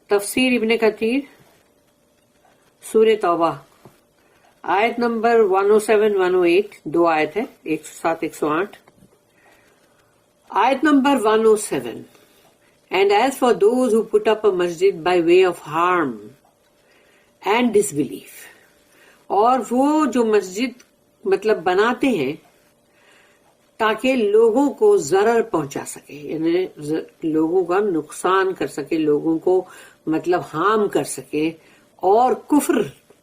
تفسیر ابن کثیر سورہ توبہ آیت نمبر 107 108 دو آیت ہے 107 108. آیت number 107. And as for those who put up a masjid by way of harm and disbelief, اور وہ جو مسجد مطلب بناتے ہیں تاکہ لوگوں کو ضرر پہنچا سکے، یعنی لوگوں کا نقصان کر سکے، لوگوں کو مطلب ہارم کر سکے اور کفر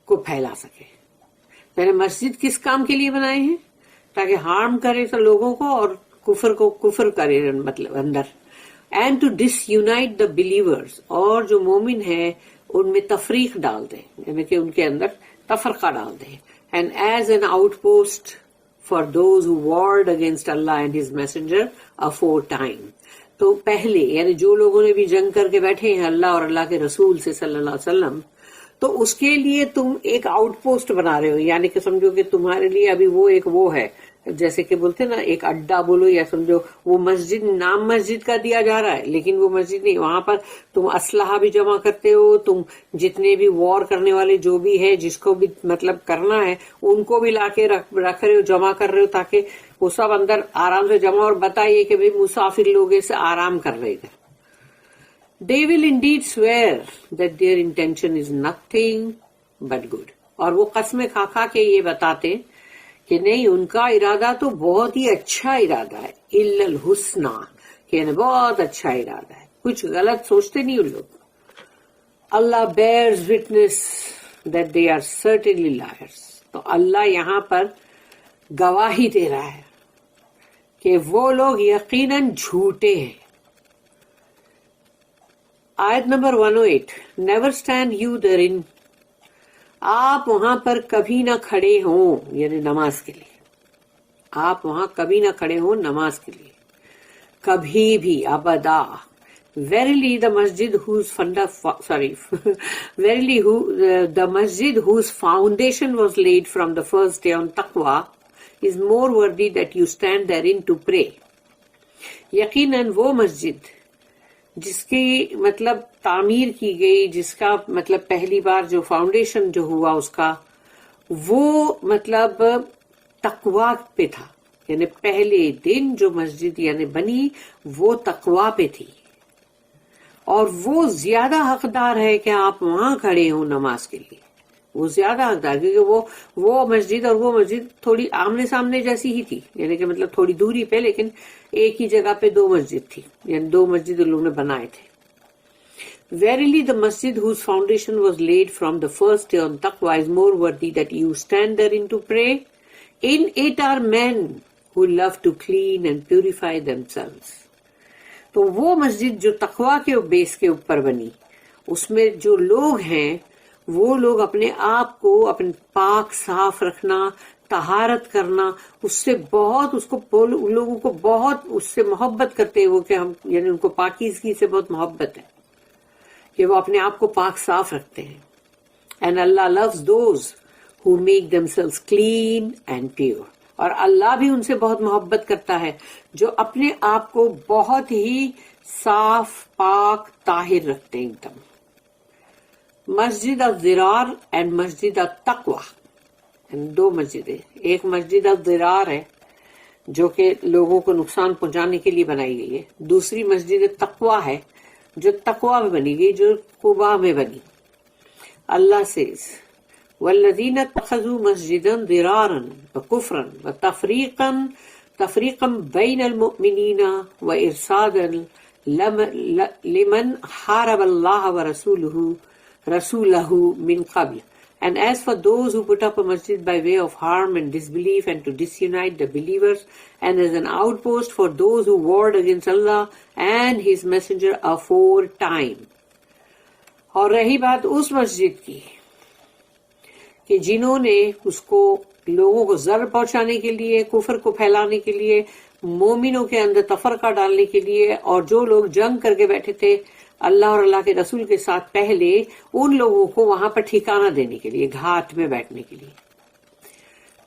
کو پھیلا سکے. یعنی مسجد کس کام کے لیے بنائے ہیں؟ تاکہ ہارم کرے تو لوگوں کو اور کفر کو کفر کرے مطلب اندر. And to disunite the believers, اور جو مومن ہے ان میں تفریق ڈال دیں، یعنی کہ ان کے اندر تفرقہ ڈال دیں. And as an outpost for those who warred against Allah and his messenger aforetime. تو پہلے یعنی جو لوگوں نے بھی جنگ کر کے بیٹھے ہیں اللہ اور اللہ کے رسول سے صلی اللہ علیہ وسلم، تو اس کے لیے تم ایک آؤٹ پوسٹ بنا رہے ہو، یعنی کہ سمجھو کہ تمہارے لیے ابھی وہ ایک وہ ہے، جیسے کہ بولتے نا ایک اڈا بولو، یا سمجھو وہ مسجد نام مسجد کا دیا جا رہا ہے لیکن وہ مسجد نہیں. وہاں پر تم اسلحہ بھی جمع کرتے ہو، تم جتنے بھی وار کرنے والے جو بھی ہے جس کو بھی مطلب کرنا ہے ان کو بھی لا کے رکھ رہے ہو، جمع کر رہے ہو تاکہ وہ سب اندر آرام سے جمع. اور بتائیے کہ بھئی مسافر لوگ اسے آرام کر رہے تھے. They will indeed swear that their intention is nothing but good. اور وہ قسمیں کھا کھا کے یہ بتاتے کہ نہیں ان کا ارادہ تو بہت ہی اچھا ارادہ ہے، الا الحسنى، کہ یعنی بہت اچھا ارادہ ہے، کچھ غلط سوچتے نہیں ان لوگ. اللہ bears witness that they are certainly liars. تو اللہ یہاں پر گواہی دے رہا ہے کہ وہ لوگ یقیناً جھوٹے ہیں. آیت number 108. Never stand you therein. آپ وہاں پر کبھی نہ کھڑے ہوں، یعنی نماز کے لیے. آپ وہاں کبھی نہ کھڑے ہوں نماز کے لیے، کبھی بھی، ابدا. Verily the masjid whose foundation was laid from the first day on taqwa is more worthy that you stand therein to pray. یقیناً وہ مسجد جس کی مطلب تعمیر کی گئی، جس کا مطلب پہلی بار جو فاؤنڈیشن جو ہوا اس کا، وہ مطلب تقوی پہ تھا. یعنی پہلے دن جو مسجد یعنی بنی وہ تقوی پہ تھی، اور وہ زیادہ حقدار ہے کہ آپ وہاں کھڑے ہوں نماز کے لیے. وہ زیادہ حقدار، کیونکہ وہ مسجد اور وہ مسجد تھوڑی آمنے سامنے جیسی ہی تھی، یعنی کہ مطلب تھوڑی دوری پہ، لیکن ایک ہی جگہ پہ دو مسجد تھی، یعنی دو مسجد ان لوگوں نے بنائے تھے. Verily the masjid whose foundation was laid from the first day on taqwa is more worthy that you stand therein to pray. In it are men who love to clean and purify themselves. تو وہ مسجد جو تقوی کے بیس کے اوپر بنی، اس میں جو لوگ ہیں وہ لوگ اپنے آپ کو اپنے پاک صاف رکھنا، طہارت کرنا، اس سے بہت اس کو لوگوں کو بہت اس سے محبت کرتے وہ کہ ہم یعنی ان کو پاکیزگی سے بہت محبت ہے کہ وہ اپنے آپ کو پاک صاف رکھتے ہیں. And Allah loves those who make themselves clean and pure. اور اللہ بھی ان سے بہت محبت کرتا ہے جو اپنے آپ کو بہت ہی صاف پاک طاہر رکھتے ہیں ایک دم. مسجد الضرار اینڈ مسجد التقوی، دو مسجدیں. ایک مسجد الضرار ہے جو کہ لوگوں کو نقصان پہنچانے کے لیے بنائی گئی ہے، دوسری مسجد تقوی ہے جو تقوی میں بنی گئی، جو قباء میں بنی. اللہ says والذین اتخذوا مسجدا ضرارا وکفرا تفریقا بین المؤمنین وارصادا لمن حارب اللہ ورسولہ من قبل. And as for those who put up a masjid by way of harm and disbelief and to disunite the believers, and as an outpost for those who warred against Allah and His Messenger aforetime. اور رہی بات اس مسجد کی کہ جنہوں نے اس کو لوگوں کو ضرر پہنچانے کے لیے، کفر کو پھیلانے کے لیے، مومنوں کے اندر تفرقہ ڈالنے کے لیے، اور جو لوگ جنگ کر کے بیٹھے تھے اللہ اور اللہ کے رسول کے ساتھ پہلے، ان لوگوں کو وہاں پر ٹھکانہ دینے کے لیے، گھاٹ میں بیٹھنے کے لیے.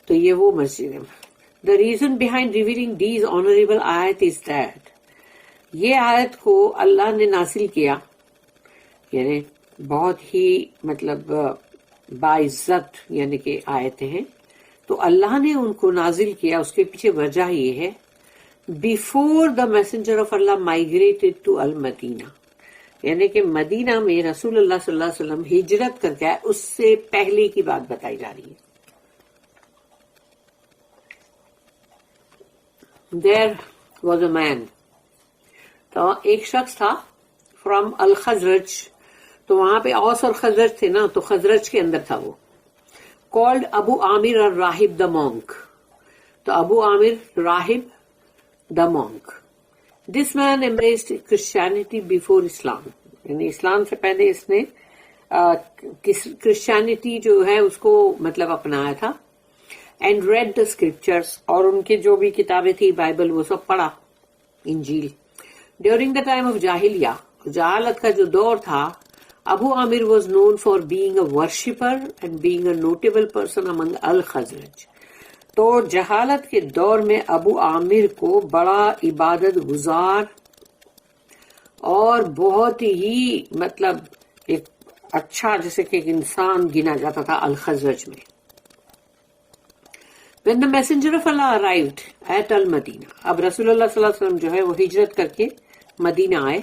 تو یہ وہ مسجد ہے. The reason behind revealing these honorable ayat is that یہ آیت کو اللہ نے نازل کیا یعنی بہت ہی مطلب باعزت یعنی کہ آیتیں ہیں. تو اللہ نے ان کو نازل کیا، اس کے پیچھے وجہ یہ ہے بیفور دا میسنجر آف اللہ مائگریٹڈ ٹو المدینہ، یعنی کہ مدینہ میں رسول اللہ صلی اللہ علیہ وسلم ہجرت کر کے آئے، اس سے پہلے کی بات بتائی جا رہی ہے. دیر واز اے مین، تو ایک شخص تھا فرام الخزرج، تو وہاں پہ اوس اور خزرج تھے نا، تو خزرج کے اندر تھا وہ، کالڈ ابو عامر الراہب دا مونک. تو ابو عامر راہب دا مونک. دس مین embraced Christianity before اسلام، یعنی اسلام سے پہلے اس نے کرسچینٹی جو ہے اس کو مطلب اپنایا تھا. اینڈ ریڈ دا اسکرپچرس، اور ان کی جو بھی کتابیں تھی بائبل وہ سب پڑھا، انجیل. ڈیورنگ دا ٹائم آف جاہلیہ، جہالت کا جو دور تھا، Abu Amir was known for being a worshipper and being a notable person among الخزرج. تو جہالت کے دور میں ابو عامر کو بڑا عبادت گزار اور بہت ہی مطلب ایک اچھا جیسے کہ ایک انسان گنا جاتا تھا الخزرج میں. When the messenger of Allah arrived at al-Madinah، اب رسول اللہ صلی اللہ علیہ وسلم جو ہے وہ ہجرت کر کے مدینہ آئے.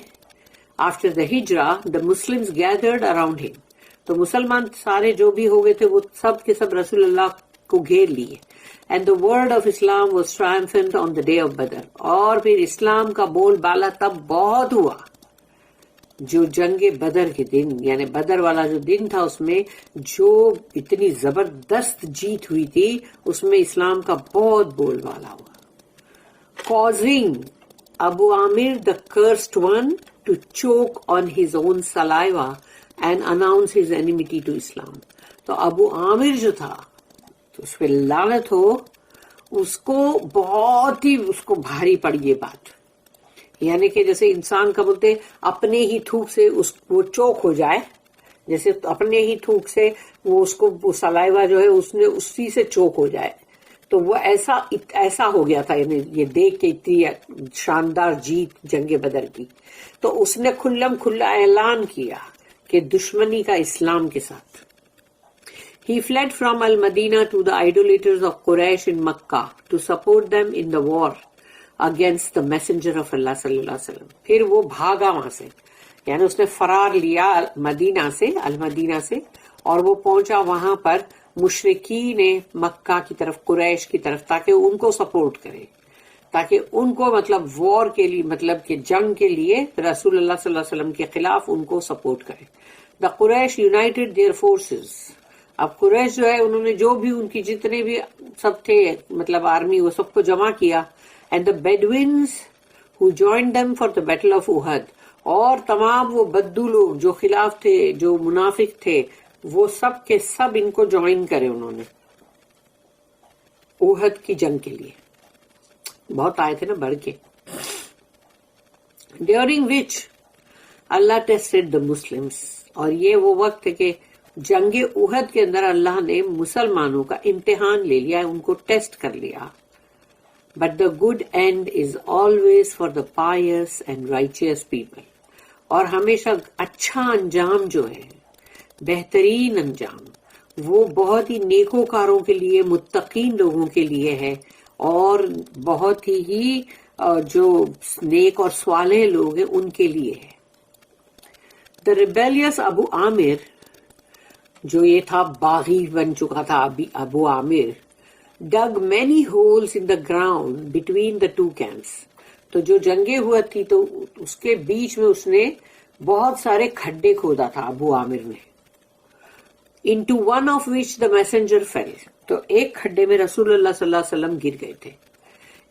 After the hijrah, the Muslims gathered around him، تو مسلمان سارے جو بھی ہو گئے تھے وہ سب کے سب رسول اللہ کو گھیر لیے. And the word of Islam was triumphant on the day of Badr، اور پھر اسلام کا بول بالا تب بہت ہوا جو جنگ بدر کے دن، یعنی بدر والا جو دن تھا، اس میں جو اتنی زبردست جیت ہوئی تھی، اس میں اسلام کا بہت بول بالا ہوا. Causing Abu Amir the cursed one to choke on his own saliva and announce his enmity to Islam. تو ابو عامر جو تھا تو اس پہ لعنت ہو، اس کو بہت ہی اس کو بھاری پڑی یہ بات، یعنی کہ جیسے انسان کا بولتے اپنے ہی تھوک سے وہ چوک ہو جائے، جیسے اپنے ہی تھوک سے وہ اس کو سلائیوا جو ہے اس نے اسی سے چوک ہو جائے. تو وہ ایسا ہو گیا تھا، یعنی یہ دیکھ کے اتنی شاندار جیت جنگ بدر کی. تو اس نے کھلم کھلا اعلان کیا کہ دشمنی کا اسلام کے ساتھ. He fled from al-Madinah to the idolaters of Quraysh in Makkah to support them in the war against the messenger of Allah صلی اللہ علیہ وسلم. پھر وہ بھاگا وہاں سے، یعنی اس نے فرار لیا مدینہ سے، المدینہ سے، اور وہ پہنچا وہاں پر مشرکین مکہ کی طرف، قریش کی طرف، تاکہ ان کو سپورٹ کرے، تاکہ ان کو مطلب وار کے لیے، مطلب کہ جنگ کے لیے رسول اللہ صلی اللہ علیہ وسلم کے خلاف ان کو سپورٹ کرے. The Quraysh united their forces. اب قریش جو ہے انہوں نے جو بھی ان کی جتنے بھی سب تھے مطلب آرمی، وہ سب کو جمع کیا. And the bedouins who joined them for the battle of Uhud، اور تمام وہ بدو لوگ جو خلاف تھے، جو منافق تھے، وہ سب کے سب ان کو جوائن کرے انہوں نے احد کی جنگ کے لیے. بہت آئے تھے نا بڑھ کے. During which Allah tested the Muslims, اور یہ وہ وقت ہے کہ جنگ احد کے اندر اللہ نے مسلمانوں کا امتحان لے لیا، ان کو ٹیسٹ کر لیا. But the good and is always for the pious and رائچیس people, اور ہمیشہ اچھا انجام جو ہے، بہترین انجام، وہ بہت ہی نیکوکاروں کے لیے، متقین لوگوں کے لیے ہے، اور بہت ہی جو نیک اور صالح لوگ ہیں ان کے لیے ہے. دا ریبیلیس ابو عامر، جو یہ تھا باغی بن چکا تھا Abu Amir, dug many holes in the ground between the two camps. تو جو جنگیں ہوا تھی تو اس کے بیچ میں اس نے بہت سارے کھڈے کھودا تھا ابو عامر نے. into one of which the messenger fell، تو ایک کھڈے میں رسول اللہ صلی اللہ علیہ وسلم گر گئے تھے.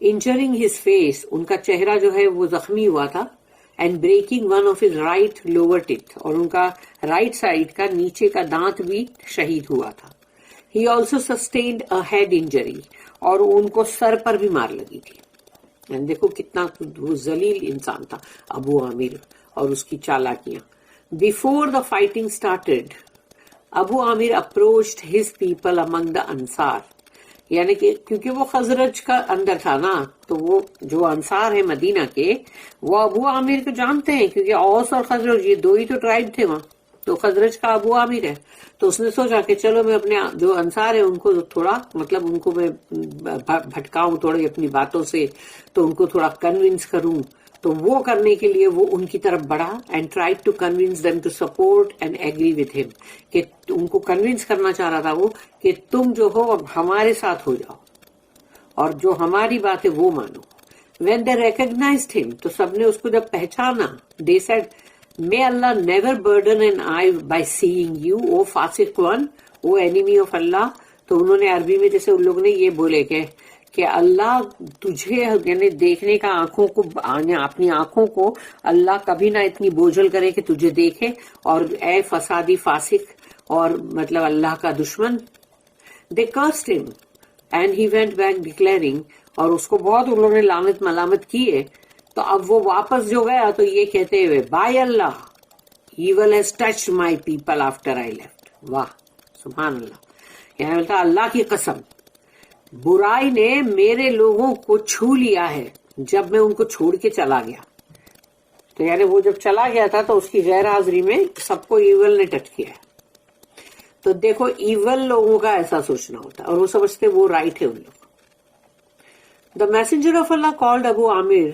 injuring his face، ان کا چہرہ جو ہے وہ زخمی ہوا تھا. and breaking one of his right lower teeth، اور ان کا رائٹ سائڈ کا نیچے کا دانت بھی شہید ہوا تھا. He also sustained a head injury، اور ان کو سر پر بھی مار لگی تھی. یعنی دیکھو کتنا وہ ذلیل انسان تھا ابو عامر اور اس کی چالاکیاں. Before the fighting started، Abu Amir approached his people among the Ansar، یعنی کہ کیونکہ وہ خزرج کا اندر تھا نا، تو وہ جو انصار ہے مدینہ کے وہ ابو عامر کو جانتے ہیں، کیونکہ اوس اور خزرج یہ دو ہی تو ٹرائب تھے وہاں، تو خزرج کا ابو عامر ہے. تو اس نے سوچا کہ چلو میں اپنے جو انصار ہیں ان کو تھوڑا مطلب ان کو میں بھٹکاؤں تھوڑی اپنی باتوں سے، تو ان کو تھوڑا کنونس کروں. تو وہ کرنے کے لیے وہ ان کی طرف بڑھا and try to convince them to support and agree with him, کہ ان کو کنونس کرنا چاہ رہا تھا وہ کہ تم جو ہو اب ہمارے ساتھ ہو جاؤ اور جو ہماری بات ہے وہ مانو. وین دے ریکگنائزڈ ہم، تو سب نے اس کو جب پہچانا، they said may Allah never burden an eye by seeing you, او فاسق ون، او enemy of اللہ. تو انہوں نے عربی میں جیسے ان لوگوں نے یہ بولے کہ اللہ تجھے یعنی دیکھنے کا آنکھوں کو، اپنی آنکھوں کو اللہ کبھی نہ اتنی بوجھل کرے کہ تجھے دیکھے، اور اے فسادی فاسق اور مطلب اللہ کا دشمن. they cursed him and he went back declaring، اور اس کو بہت انہوں نے لعنت ملامت کی ہے. تو اب وہ واپس جو گیا تو یہ کہتے ہوئے by Allah evil has touched my people after I left. واہ سبحان اللہ. یعنی بولتا اللہ کی قسم برائی نے میرے لوگوں کو چھو لیا ہے جب میں ان کو چھوڑ کے چلا گیا. تو یعنی وہ جب چلا گیا تھا تو اس کی غیر حاضری میں سب کو ایول نے ٹچ کیا ہے. تو دیکھو ایول لوگوں کا ایسا سوچنا ہوتا ہے اور وہ سمجھتے وہ رائٹ ہے ان لوگ. دا میسنجر آف اللہ کالڈ ابو عامر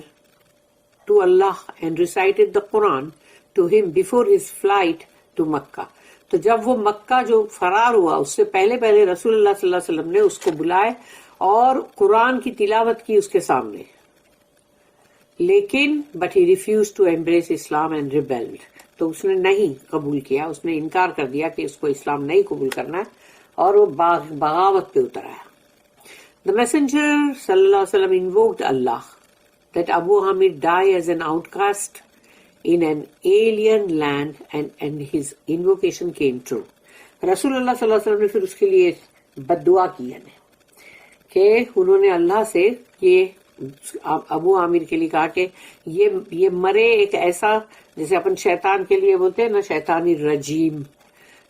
to Allah and recited the Quran to him before his flight to Makkah. تو جب وہ مکہ جو فرار ہوا اس سے پہلے رسول اللہ صلی اللہ علیہ وسلم نے اس کو بلائے اور قرآن کی تلاوت کی اس کے سامنے، لیکن but he refused to embrace Islam and rebelled. تو اس نے نہیں قبول کیا، اس نے انکار کر دیا کہ اس کو اسلام نہیں قبول کرنا ہے اور وہ بغاوت پہ اتر آیا. The messenger صلی اللہ علیہ وسلم invoked Allah that Abu Amir die as an outcast in an alien land and his invocation came true. رسول اللہ صلی اللہ علیہ وسلم نے پھر اس کے لیے بد دعا کی ہے کہ انہوں نے اللہ سے یہ ابو عامر کے لیے کہا کہ یہ مرے ایک ایسا، جیسے اپن شیطان کے لیے بولتے ہیں نا شیطانی رجیم،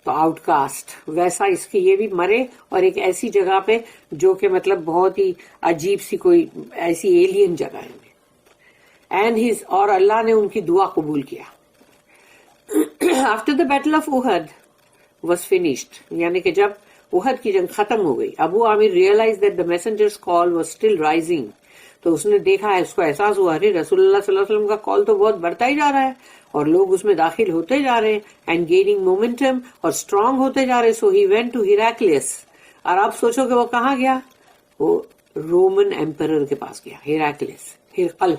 تو آؤٹ کاسٹ، ویسا اس کی یہ بھی مرے اور ایک ایسی جگہ پہ جو کہ مطلب بہت ہی عجیب سی کوئی ایسی ایلین جگہ ہے. اینڈ ہز، اور اللہ نے ان کی دعا قبول کیا. After the battle of Uhud was finished, یعنی کہ جب احد کی جنگ ختم ہو گئی، Abu Amir realised that the messenger's call was still rising. تو اس نے دیکھا ہے، اس کو احساس ہوا ارے رسول اللہ صلی اللہ علیہ وسلم کا کال تو بہت بڑھتا ہی جا رہا ہے اور لوگ اس میں داخل ہوتے جا رہے ہیں اینڈ گیننگ مومنٹم اور اسٹرانگ ہوتے جا رہے. سو ہی وینٹ ٹو ہیراکلیس. اور آپ سوچو کہ وہ کہاں گیا، وہ رومن ایمپرر کے پاس گیا، ہیراکلیس، ہرقل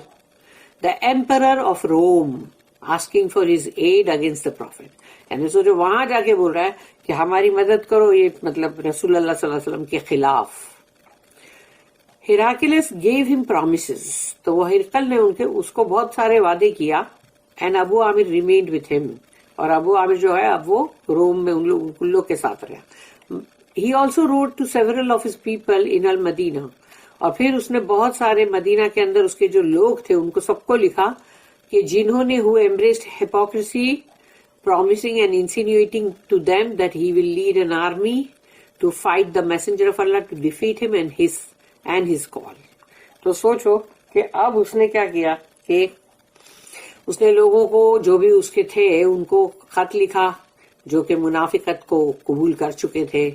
the emperor of Rome, asking for his aid against the prophet. یعنی سوچو وہاں جا کے بول رہا ہے کہ ہماری مدد کرو یہ مطلب رسول اللہ صلی اللہ علیہ وسلم کے خلاف. ہیراکلیس gave him promises. تو وہ ہرقل نے اس کو بہت سارے وعدے کیا. and Abu Amir remained with him. اور ابو عامر جو ہے اب وہ روم میں ان لوگ کے ساتھ رہا. he also wrote to several of his people in al-Madinah. اور پھر اس نے بہت سارے مدینہ کے اندر اس کے جو لوگ تھے ان کو سب کو لکھا کہ جنہوں نے who embraced hypocrisy, promising and insinuating to them that he will lead an army to fight the messenger of Allah to defeat him and his call. تو سوچو کہ اب اس نے کیا کیا کہ اس نے لوگوں کو جو بھی اس کے تھے ان کو خط لکھا جو کہ منافقت کو قبول کر چکے تھے،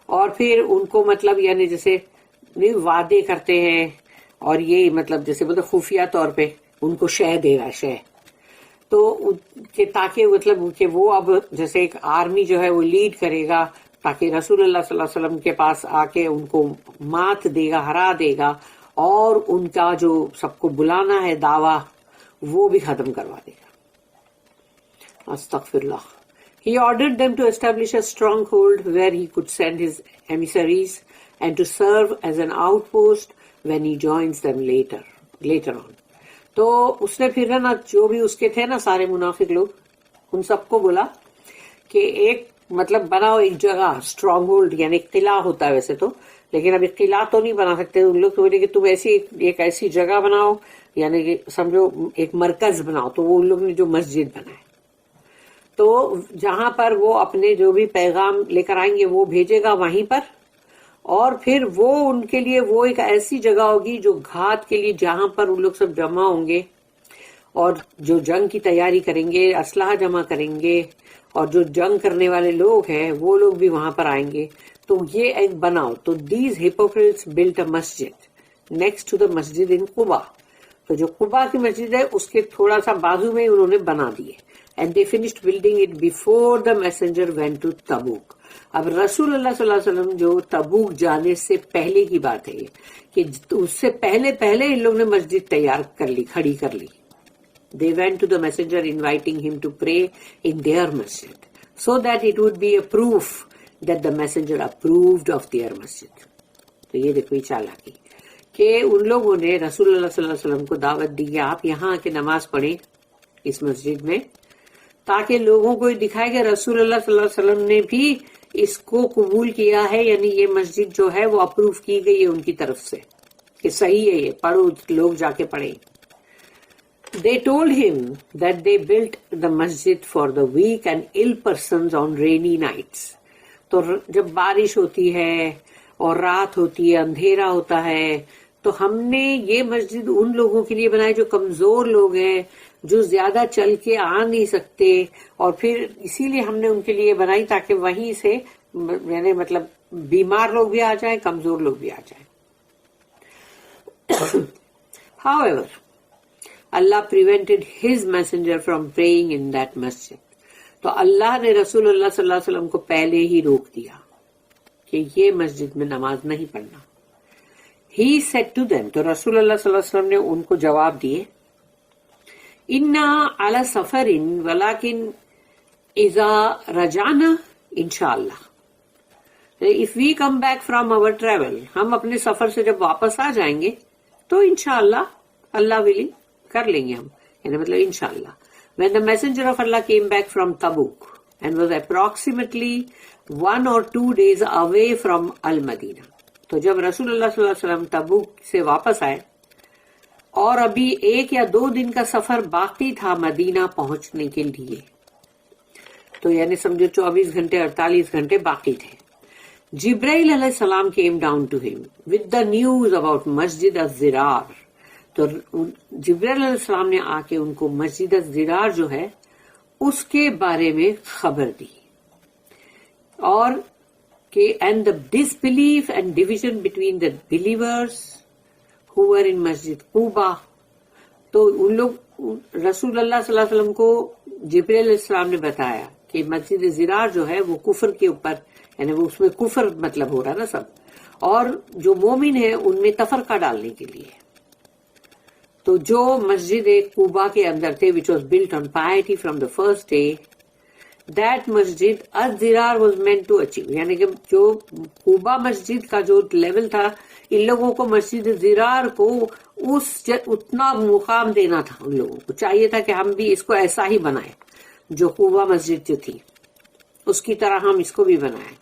اور پھر ان کو مطلب یعنی جیسے وعدے کرتے ہیں اور یہ مطلب جیسے بولتے خفیہ طور پہ ان کو شے دے گا، شے تو کہ تاکہ مطلب کہ وہ اب جیسے ایک آرمی جو ہے وہ لیڈ کرے گا تاکہ رسول اللہ صلی اللہ علیہ وسلم کے پاس آ کے ان کو مات دے گا، ہرا دے گا، اور ان کا جو سب کو بلانا ہے دعویٰ وہ بھی ختم کروا دے گا. استغفر اللہ. He ordered them to establish a stronghold where he could send his emissaries and to serve as an outpost when he joins them later on. تو اس نے پھر نا جو بھی اس کے تھے نا سارے منافق لوگ ان سب کو بولا کہ ایک مطلب بناؤ ایک جگہ اسٹرانگ ہولڈ، یعنی ایک قلعہ ہوتا ہے ویسے تو، لیکن ابھی قلعہ تو نہیں بنا سکتے ان لوگ، تو بولے کہ تم ایک ایسی جگہ بناؤ، یعنی کہ سمجھو ایک مرکز بناؤ. تو وہ ان لوگ نے جو مسجد بنائے تو جہاں پر وہ اپنے جو بھی پیغام لے کر آئیں گے وہ بھیجے گا وہیں پر، اور پھر وہ ان کے لیے وہ ایک ایسی جگہ ہوگی جو گھات کے لیے جہاں پر ان لوگ سب جمع ہوں گے اور جو جنگ کی تیاری کریں گے، اسلحہ جمع کریں گے، اور جو جنگ کرنے والے لوگ ہیں وہ لوگ بھی وہاں پر آئیں گے. تو یہ ایک بناؤ. تو these Hippocrates built a Masjid next to the مسجد ان قبا. تو جو قبا کی مسجد ہے اس کے تھوڑا سا بازو میں انہوں نے بنا دیے. And they finished building it before the messenger went to Tabuk. اب رسول اللہ صلی اللہ علیہ وسلم جو تبوک جانے سے پہلے کی بات ہے کہ اس سے پہلے ان لوگ نے مسجد تیار کر لی، کھڑی کر لی. They went to the messenger inviting him to pray in their masjid so that it would be a proof that the messenger approved of their masjid. تو یہ دیکھو چالاکی کہ ان لوگوں نے رسول اللہ صلی اللہ علیہ وسلم کو دعوت دی کہ آپ یہاں آ کے نماز پڑھیں اس مسجد میں، تاکہ لوگوں کو یہ دکھائے کہ رسول اللہ صلی اللہ علیہ وسلم نے بھی اس کو قبول کیا ہے، یعنی یہ مسجد جو ہے وہ اپروو کی گئی ہے ان کی طرف سے کہ صحیح ہے، یہ پڑھو، لوگ جا کے پڑھیں. They told him that they built the masjid for the weak and ill persons on rainy nights. تو جب بارش ہوتی ہے اور رات ہوتی ہے، اندھیرا ہوتا ہے، تو ہم نے یہ مسجد ان لوگوں کے لیے بنائی جو کمزور لوگ ہیں، جو زیادہ چل کے آ نہیں سکتے، اور پھر اسی لیے ہم نے ان کے لیے بنائی تاکہ وہیں سے یعنی مطلب بیمار لوگ بھی آ جائیں، کمزور لوگ بھی آ جائیں. However, Allah prevented his messenger from praying in that masjid. تو اللہ نے رسول اللہ صلی اللہ علیہ وسلم کو پہلے ہی روک دیا کہ یہ مسجد میں نماز نہیں پڑھنا. He said to them, تو رسول اللہ صلی اللہ علیہ وسلم نے ان کو جواب دیے، اِنَّا عَلَى سَفَرٍ وَلَكِنْ إِذَا رَجَعْنَا انشاءاللہ. If we come back from our travel, ہم اپنے سفر سے جب واپس آ جائیں گے تو انشاءاللہ اللہ willing کر لیں گے ہم، یعنی مطلب انشاءاللہ. When the messenger of Allah came back from Tabuk and was approximately 1 or 2 days away from Al-Madinah. تو جب رسول اللہ صلی اللہ علیہ وسلم تبوک سے واپس آئے اور ابھی 1 یا 2 دن کا سفر باقی تھا مدینہ پہنچنے کے لیے، تو یعنی سمجھو 24 گھنٹے 48 گھنٹے باقی تھے. جبرائیل علیہ السلام came down to him with the news about مسجد الزرار. تو جبرائیل علیہ السلام نے آ کے ان کو مسجد الزرار جو ہے اس کے بارے میں خبر دی، اور کہ and the disbelief and division between the believers who were in Masjid Quba. تو ان لوگ رسول اللہ صلی اللہ علیہ وسلم کو جبرائیل علیہ السلام نے بتایا کہ مسجد زرار جو ہے وہ کفر کے اوپر، یعنی وہ اس میں کفر مطلب ہو رہا نا سب، اور جو مومن ہے ان میں تفرقہ ڈالنے کے لیے. تو جو مسجد قبا کے اندر تھے which was built on piety from the first day, that Masjid الزرار was meant to achieve. یعنی کہ جو قبا مسجد کا جو لیول تھا، ان لوگوں کو مسجد زرار کو اتنا مقام دینا تھا. ان لوگوں کو چاہیے تھا کہ ہم بھی اس کو ایسا ہی بنائیں، جو قبا مسجد جو تھی اس کی طرح ہم اس کو بھی بنائیں.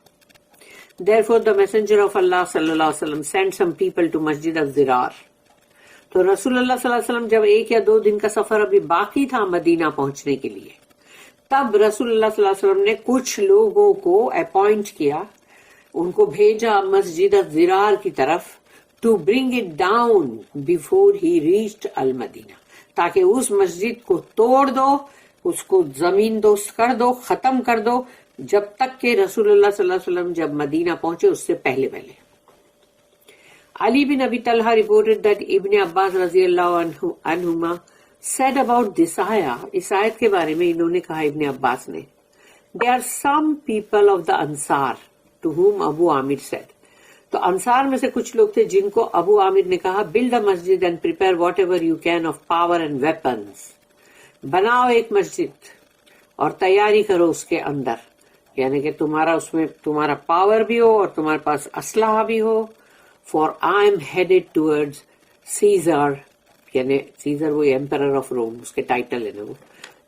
Therefore the messenger of Allah صلی اللہ علیہ وسلم sent some people to مسجد الزرار. تو رسول اللہ صلی اللہ علیہ وسلم جب 1 یا 2 دن کا سفر ابھی باقی تھا مدینہ پہنچنے کے لیے، تب رسول اللہ صلی اللہ علیہ وسلم نے کچھ لوگوں کو اپوائنٹ کیا، ان کو بھیجا مسجد الزرار کی طرف to bring it down before he reached المدینہ، تاکہ اس مسجد کو توڑ دو، اس کو زمین دوست کر دو، ختم کر دو، جب تک کہ رسول اللہ صلی اللہ علیہ وسلم جب مدینہ پہنچے اس سے پہلے. Ali bin Abi Talha reported that Ibn Abbas رضی اللہ عنہما said about this ayah. اس آیت کے بارے میں انہوں نے کہا ابن عباس نے، There are some people of the Ansar to whom Abu Amir said. تو انصار میں سے کچھ لوگ تھے جن کو ابو عامر نے کہا build a masjid and prepare whatever you can of power and weapons. بناؤ ایک مسجد اور تیاری کرو اس کے اندر، یعنی کہ تمہارا اس میں تمہارا پاور بھی ہو اور تمہارے پاس اسلحہ بھی ہو. For I am headed towards Caesar, یعنی سیزر وہ ایمپرر آف روم، اس کے ٹائٹل ہے نا وہ،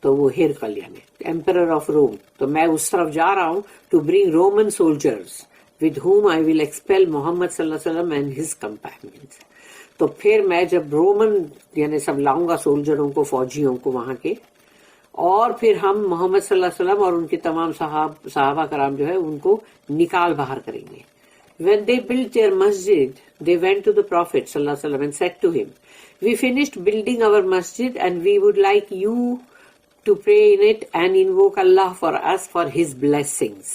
تو وہ ہرقل یعنی ایمپرر آف روم. تو میں اس طرف جا رہا ہوں to bring Roman soldiers with whom I will expel محمد صلی اللہ علیہ وسلم and his companions. تو پھر میں جب رومن یعنی سب لاؤں گا سولجروں کو، فوجیوں کو وہاں کے، اور پھر ہم محمد صلی اللہ علیہ وسلم اور ان کے تمام صحابہ کرام جو ہے ان کو نکال باہر کریں گے. When they built their masjid, they went to the Prophet sallallahu alaihi wasallam and said to him, "We finished building our masjid and we would like you to pray in it and invoke Allah for us for His blessings."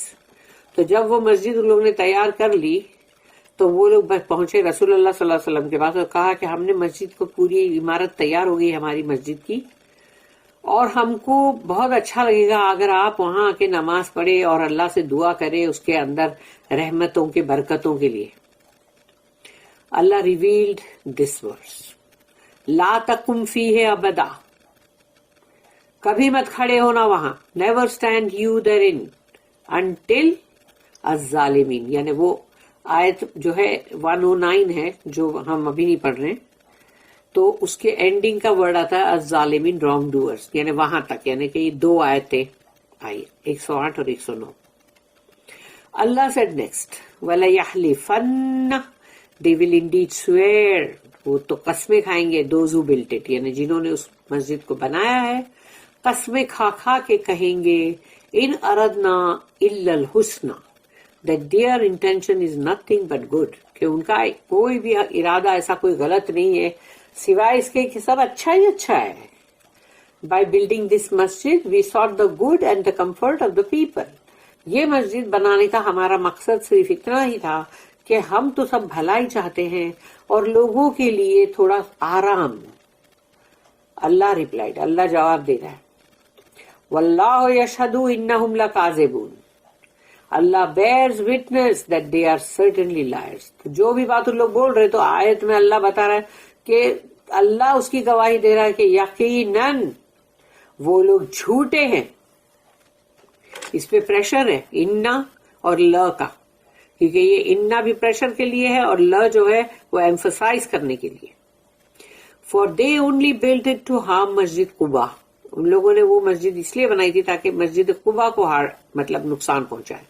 تو جب وہ مسجد ان لوگوں نے تیار کر لی تو وہ لوگ بس پہنچے رسول اللہ صلی اللہ علیہ وسلم کے پاس اور کہا کہ ہم نے مسجد کو پوری عمارت تیار ہو گئی ہماری مسجد کی، اور ہم کو بہت اچھا لگے گا اگر آپ وہاں آ کے نماز پڑھے اور اللہ سے دعا کرے اس کے اندر رحمتوں کے برکتوں کے لیے. اللہ ریویلڈ دس ورس، لا تقم فیہ ابدا، کبھی مت کھڑے ہونا وہاں، never stand you therein until الظالمین، یعنی وہ آیت جو ہے 109 ہے جو ہم ابھی نہیں پڑھ رہے، تو اس کے اینڈنگ کا ورڈ آتا ہے الظالمین رانگ ڈوئرس، یعنی وہاں تک، یعنی کہ یہ دو آیتیں آئی 108 اور 109. اللہ said next وَلَيَحْلِفَنَّ they will indeed swear، وہ تو قسمیں کھائیں گے those who built it، یعنی جنہوں نے اس مسجد کو بنایا ہے قسمیں کھا کھا کے کہیں گے ان اردنا الا الحسنى that their intention is nothing but good، کہ ان کا کوئی بھی ارادہ ایسا کوئی غلط نہیں ہے سوائے اس کے کہ سب اچھا ہی اچھا ہے. By building this masjid we sought the good and the comfort of the people، یہ مسجد بنانے کا ہمارا مقصد صرف اتنا ہی تھا کہ ہم تو سب بھلائی چاہتے ہیں اور لوگوں کے لیے تھوڑا آرام. اللہ ریپلائڈ، اللہ جواب دے رہا ہے، واللہ یشہد انہم لکاذبون، Allah bears witness that they are certainly liars. جو بھی بات ان لوگ بول رہے تو آیت میں اللہ بتا رہا ہے کہ اللہ اس کی گواہی دے رہا ہے کہ یقیناً وہ لوگ جھوٹے ہیں. اس پہ پریشر ہے انا اور ل کا، کیونکہ یہ انا بھی پریشر کے لیے ہے اور ل جو ہے وہ ایمفسائز کرنے کے لیے. For they only build it to harm مسجد قبا، ان لوگوں نے وہ مسجد اس لیے بنائی تھی تاکہ مسجد قبا کو مطلب نقصان پہنچائے.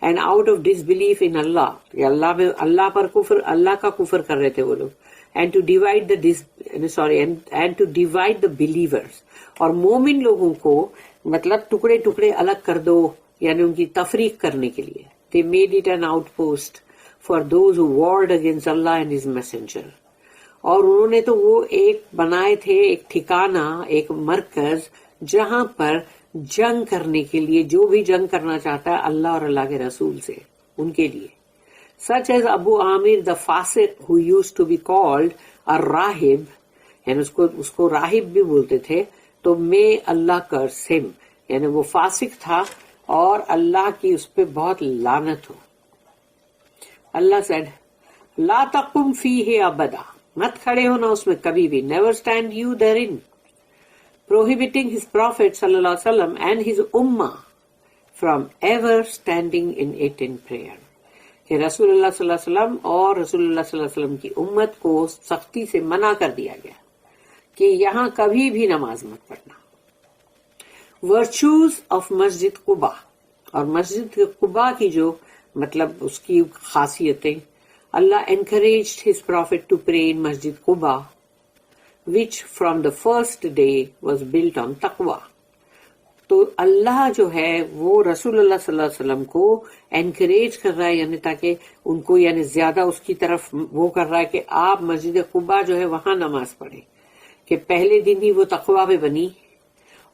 And out of disbelief in Allah, کہ اللہ میں اللہ پر کفر، اللہ کا کفر کر رہے تھے وہ لوگ. And to divide and to divide the believers, اور مومن لوگوں کو مطلب ٹکڑے ٹکڑے الگ کر دو، یعنی ان کی تفریق کرنے کے لیے. They made it N outpost for those who warred against Allah and his messenger, اور انہوں نے تو وہ ایک بنائے تھے ایک ٹھکانہ، ایک مرکز جہاں پر جنگ کرنے کے لیے جو بھی جنگ کرنا چاہتا ہے اللہ اور اللہ کے رسول سے ان کے لیے. سچ ایز ابو عامر دا فاسق who used to be called الراہب، یعنی اس کو راہب بھی بولتے تھے، تو میں اللہ کرس ہم، یعنی وہ فاسق تھا اور اللہ کی اس پہ بہت لعنت ہو. اللہ said لا تقم فیہ ابدا، مت کھڑے ہونا اس میں کبھی بھی، never stand you therein، prohibiting his prophet صلی اللہ علیہ وسلم and his ummah from ever standing in it in prayer، کہ رسول اللہ صلی اللہ علیہ وسلم اور رسول اللہ صلی اللہ علیہ وسلم کی امت کو سختی سے منع کر دیا گیا کہ یہاں کبھی بھی نماز مت پڑھنا. ورچوز آف مسجد قبا، اور مسجد قبا کی جو مطلب اس کی خاصیتیں، اللہ encouraged his prophet to pray in Masjid Quba which from the first day was built on taqwa. تو اللہ جو ہے وہ رسول اللہ صلی اللہ علیہ وسلم کو انکریج کر رہا ہے، یعنی تاکہ ان کو یعنی زیادہ اس کی طرف وہ کر رہا ہے کہ آپ مسجد قبا جو ہے وہاں نماز پڑھیں، کہ پہلے دن ہی وہ تقوی پہ بنی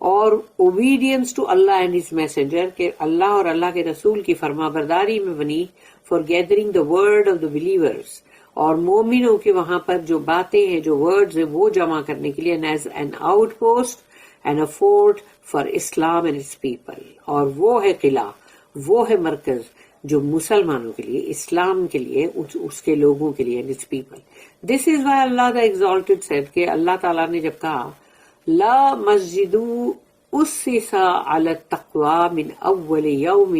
اور اوبیڈینس ٹو اللہ اینڈ ہز میسنجر، کہ اللہ اور اللہ کے رسول کی فرما برداری میں بنی، for gathering the word of the believers, اور مومنوں کے وہاں پر جو باتیں ہیں جو ورڈز ہیں وہ جمع کرنے کے لیے، as an outpost and a fort for اسلام اینڈ اٹس پیپل، اور وہ ہے قلعہ، وہ ہے مرکز جو مسلمانوں کے لیے، اسلام کے لیے، اس کے لوگوں کے لیے، and its people. This is why Allah the exalted said, کہ اللہ تعالیٰ نے جب کہا لا مسجد اسس علی التقوی من اول یوم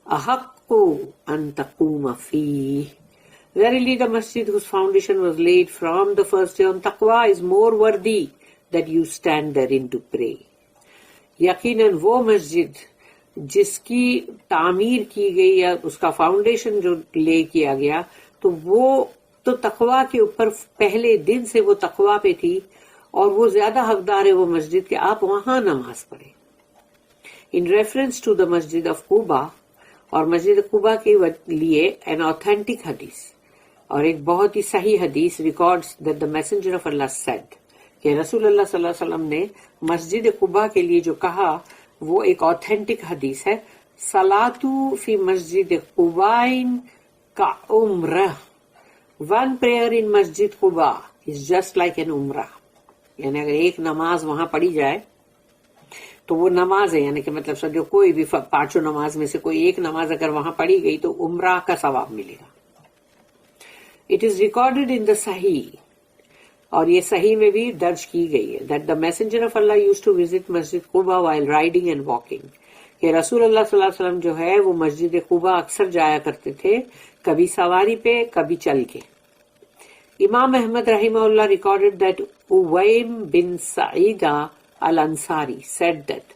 احق ان تقوم فیہ، verily the masjid whose foundation was laid from the first day on taqwa is more worthy that you stand therein to pray. یقیناً وہ مسجد جس کی تعمیر کی گئی یا اس کا فاؤنڈیشن جو لے کیا گیا تو وہ تو تقوی کے اوپر پہلے دن سے وہ تقوی پہ تھی، اور وہ زیادہ حقدار ہے وہ مسجد کہ آپ وہاں نماز پڑھیں. In reference to the masjid of Quba اور مسجد قبا کے لیے an authentic حدیث اور ایک بہت ہی صحیح حدیث records that the messenger of Allah said کہ رسول اللہ صلی اللہ علیہ وسلم نے مسجد قبا کے لیے جو کہا وہ ایک authentic حدیث ہے. صلاۃ فی مسجد قباء کا عمرہ. One prayer in Masjid Quba is just like an عمرہ. یعنی اگر ایک نماز وہاں پڑھی جائے تو وہ نماز ہے، یعنی کہ مطلب جو کوئی بھی پانچوں نماز میں سے کوئی ایک نماز اگر وہاں پڑھی گئی تو عمرہ کا ثواب ملے گا. It is recorded in the Sahih اور یہ صحیح میں بھی درج کی گئی ہے that the messenger of Allah used to visit Masjid Quba while riding and walking. کہ رسول اللہ صلی اللہ علیہ وسلم جو ہے وہ مسجد قبا اکثر جایا کرتے تھے، کبھی سواری پہ کبھی چل کے. امام احمد رحمہ اللہ recorded that Uwaym bin Saidah الانصاری said that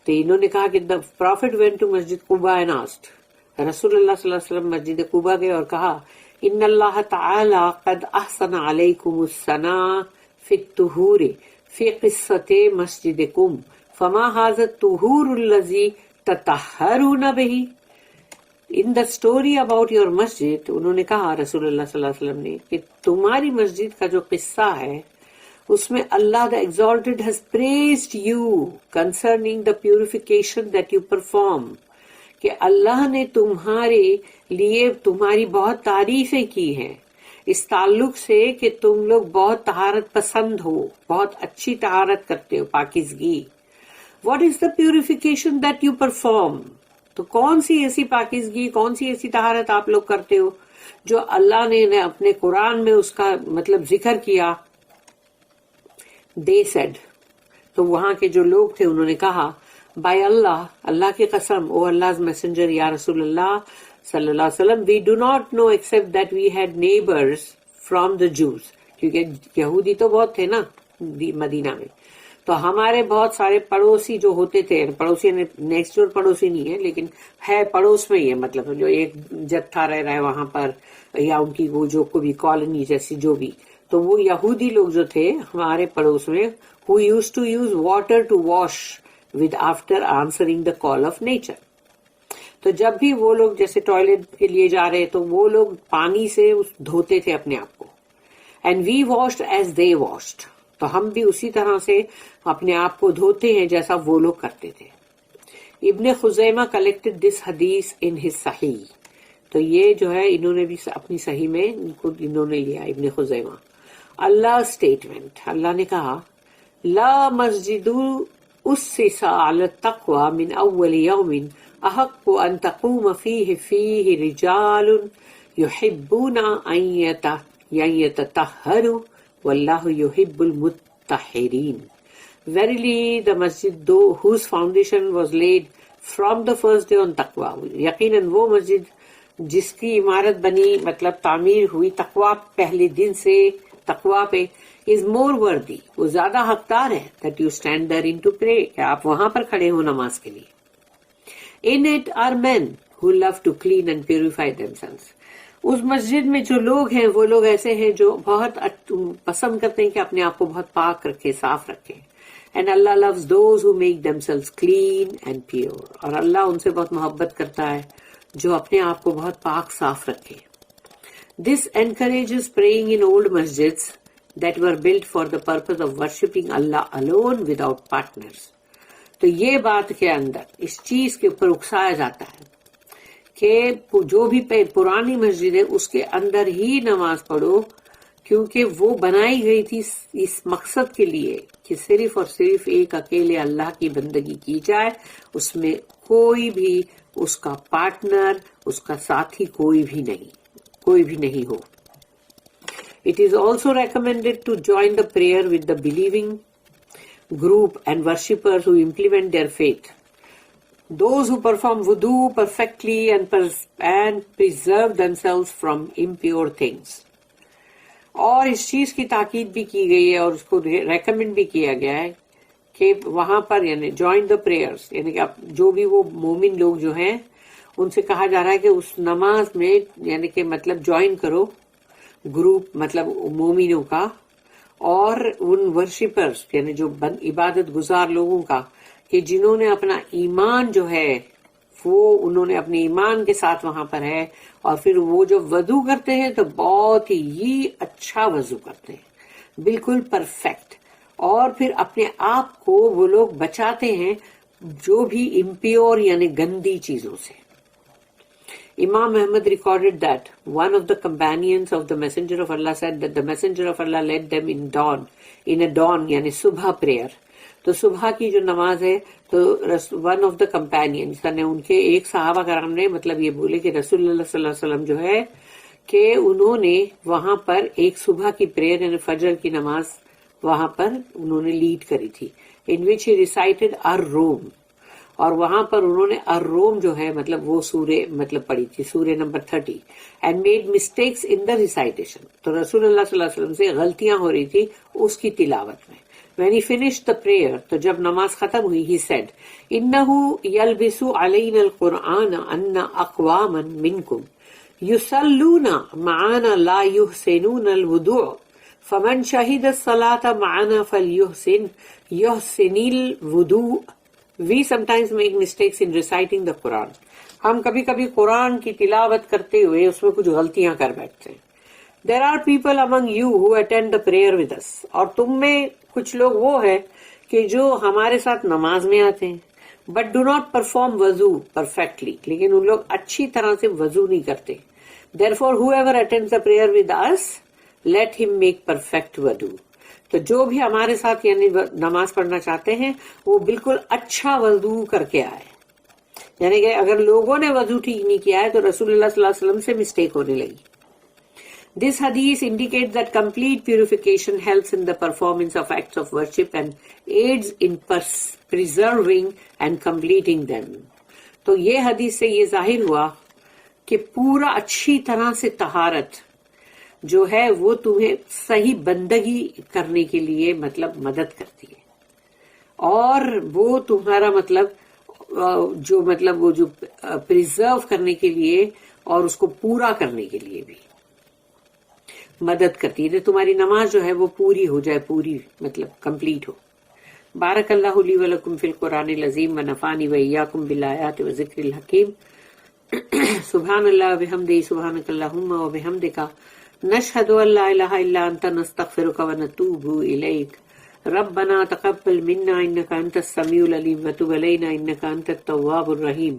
تو انہوں نے کہا کہ the prophet went to Masjid Quba and asked. رسول اللہ صلی اللہ علیہ وسلم مسجد قبا گئے اور کہا ان اللہ تعالی قد احسن علیکم الثناء فی الطہور فی قصۃ مسجدکم فما ھذا الطہور الذی تطہرون بہ. ان دا اسٹوری اباؤٹ یور مسجد انہوں نے کہا رسول اللہ صلی اللہ علیہ وسلم نے کہ تمہاری مسجد کا جو قصہ ہے اس میں Allah the exalted has praised you concerning the purification that you perform. کہ اللہ نے تمہارے لیے تمہاری بہت تعریفیں کی ہیں اس تعلق سے کہ تم لوگ بہت طہارت پسند ہو، بہت اچھی طہارت کرتے ہو، پاکیزگی. What is the purification that you perform. تو کون سی ایسی پاکیزگی، کون سی ایسی طہارت آپ لوگ کرتے ہو جو اللہ نے اپنے قرآن میں اس کا مطلب ذکر کیا. دے سیڈ تو وہاں کے جو لوگ تھے انہوں نے کہا بائی اللہ، اللہ کی قسم، او اللہ میسنجر یا رسول اللہ صلی اللہ علیہ وسلم، we do not know except that we had neighbours from the Jews. کیونکہ یہودی تو بہت تھے نا مدینہ میں، تو ہمارے بہت سارے پڑوسی جو ہوتے تھے، پڑوسی نیکسٹ ڈور پڑوسی نہیں ہے لیکن ہے پڑوس میں ہی ہے، مطلب جو ایک جتھا رہ رہا ہے وہاں پر یا ان کی وہ جو کوئی کالونی جیسی جو بھی، تو وہ یہودی لوگ جو تھے ہمارے پڑوس میں who used to use water to wash with after answering the call of nature. تو جب بھی وہ لوگ جیسے ٹوائلٹ کے لیے جا رہے تو وہ لوگ پانی سے دھوتے تھے اپنے آپ کو. And we washed as they washed. تو ہم بھی اسی طرح سے اپنے آپ کو دھوتے ہیں جیسا وہ لوگ کرتے تھے. ابن خزیمہ کلیکٹڈ دس حدیث ان ہز صحیح. تو یہ جو ہے انہوں نے بھی اپنی صحیح میں انہوں نے لیا ابن خزیمہ. اللہ اسٹیٹمنٹ، اللہ نے کہا لا مسجد اسس علی التقوی من اول یوم احق ان تقوم فیہ رجال یحبون ان یتطہروا واللہ یحب المطہرین. Verily the masjid whose foundation was laid from the first day on taqwa. یقیناً وہ مسجد جس کی عمارت بنی مطلب تعمیر ہوئی تقوا پہلے دن سے تقوا پہ is more worthy. وہ زیادہ حقدار ہے that you stand therein to pray کہ آپ وہاں پر کھڑے ہو نماز کے لیے. In it are men who love to clean and purify themselves. اس مسجد میں جو لوگ ہیں وہ لوگ ایسے ہیں جو بہت پسند کرتے ہیں کہ اپنے آپ کو بہت پاک رکھے، صاف رکھیں. And Allah loves those who make themselves clean and pure. اور اللہ ان سے بہت محبت کرتا ہے جو اپنے آپ کو بہت پاک صاف رکھے. This encourages praying in old masjids that were built for the purpose of worshipping Allah alone without partners. تو یہ بات کے اندر اس چیز کے اوپر اکسایا جاتا ہے کہ جو بھی پرانی مسجد ہے اس کے اندر ہی نماز پڑھو، کیونکہ وہ بنائی گئی تھی اس مقصد کے لیے کہ صرف اور صرف ایک اکیلے اللہ کی بندگی کی جائے، اس میں کوئی بھی اس کا پارٹنر، اس کا ساتھی کوئی بھی نہیں ہو. It is also recommended to join the prayer with the believing group and worshippers who implement their faith. Those who perform wudu perfectly and preserve themselves from impure things. اور اس چیز کی تاکید بھی کی گئی ہے اور اس کو ریکمینڈ بھی کیا گیا ہے کہ وہاں پر یعنی جوائن دا پریئرس، یعنی کہ جو بھی وہ مومن لوگ جو ہیں ان سے کہا جا رہا ہے کہ اس نماز میں یعنی کہ مطلب جوائن کرو گروپ مطلب مومنوں کا اور ان ورشپرز یعنی جو عبادت گزار لوگوں کا کہ جنہوں نے اپنا ایمان جو ہے وہ انہوں نے اپنے ایمان کے ساتھ وہاں پر ہے. اور پھر وہ جو وضو کرتے ہیں تو بہت ہی اچھا وضو کرتے ہیں، بالکل پرفیکٹ. اور پھر اپنے آپ کو وہ لوگ بچاتے ہیں جو بھی امپیور یعنی گندی چیزوں سے. Imam Ahmad recorded that one of the companions of the Messenger of Allah said that the Messenger of Allah led them in a dawn یعنی صبح prayer. تو صبح کی جو نماز ہے تو ون آف دا کمپینینس نے ان کے ایک صحابہ کرام نے مطلب یہ بولے کہ رسول اللہ صلی اللہ علیہ وسلم جو ہے کہ انہوں نے وہاں پر ایک صبح کی پریئر یعنی فجر کی نماز وہاں پر انہوں نے لیڈ کری تھی ان وچ ہی ریسائٹڈ الروم. اور وہاں پر انہوں نے الروم جو ہے مطلب وہ سورہ مطلب پڑھی تھی سورہ number 30 and made mistakes in the recitation. تو رسول اللہ صلی اللہ علیہ وسلم سے غلطیاں ہو رہی تھی اس کی تلاوت میں. When he finished the prayer, تو جب نماز ختم ہوئی he said إِنَّهُ يَلْبِسُ عَلَيْنَا الْقُرْآنَ أَنَّ أَقْوَامًا مِّنْكُمْ يُصَلُّونَ مَعَنَا لَا يُحْسِنُونَ الْوُضُوءَ فَمَنْ شَهِدَ الصَّلَاةَ مَعَنَا فَلْيُحْسِنِ الْوُضُوءَ. We sometimes make mistakes in reciting the Quran. ہم کبھی کبھی قرآن کی تلاوت کرتے ہوئے اس میں کچھ غلطیاں کر بیٹھتے ہیں. There are people among you who attend the prayer with us. اور تم میں کچھ لوگ وہ ہیں کہ جو ہمارے ساتھ نماز میں آتے ہیں but do not perform وضو perfectly. لیکن ان لوگ اچھی طرح سے وضو نہیں کرتے. Therefore whoever attends the prayer with us, let him make perfect wudu. تو جو بھی ہمارے ساتھ یعنی نماز پڑھنا چاہتے ہیں وہ بالکل اچھا وضو کر کے آئے. یعنی کہ اگر لوگوں نے وضو ٹھیک نہیں کیا ہے تو رسول اللہ صلی اللہ علیہ وسلم سے مسٹیک ہونے لگی. This hadith indicates that complete purification helps in the performance of acts of worship and aids in preserving and completing them. تو یہ حدیث سے یہ ظاہر ہوا کہ پورا اچھی طرح سے طہارت جو ہے وہ تمہیں صحیح بندگی کرنے کے لیے مطلب مدد کرتی ہے اور وہ تمہارا مطلب جو مطلب وہ جو پریزرو کرنے کے لیے اور اس کو پورا کرنے کے لیے بھی مدد کرتی ہے. تمہاری نماز جو ہے وہ پوری ہو جائے پوری مطلب کمپلیٹ ہو. بارک اللہ لی ولکم فی القرآن العظیم ونفعنی وإیاکم بالآیات وذکر الحکیم. سبحان اللہ وبحمدہ سبحانک اللہم وبحمدک نشہد ان لا الہ الا انت نستغفرک ونتوب الیک. ربنا تقبل منا انک انت السمیع العلیم وتب علینا انک انت التواب الرحیم.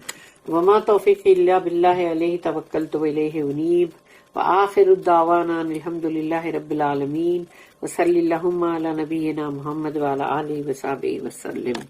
وما توفیقی الا باللہ علیہ توکلت والیہ انیب. وآخر الدعوانا الحمد للہ رب العالمین وصلی اللہم علی نبینا محمد وعلی آلہ وصحبہ وسلم.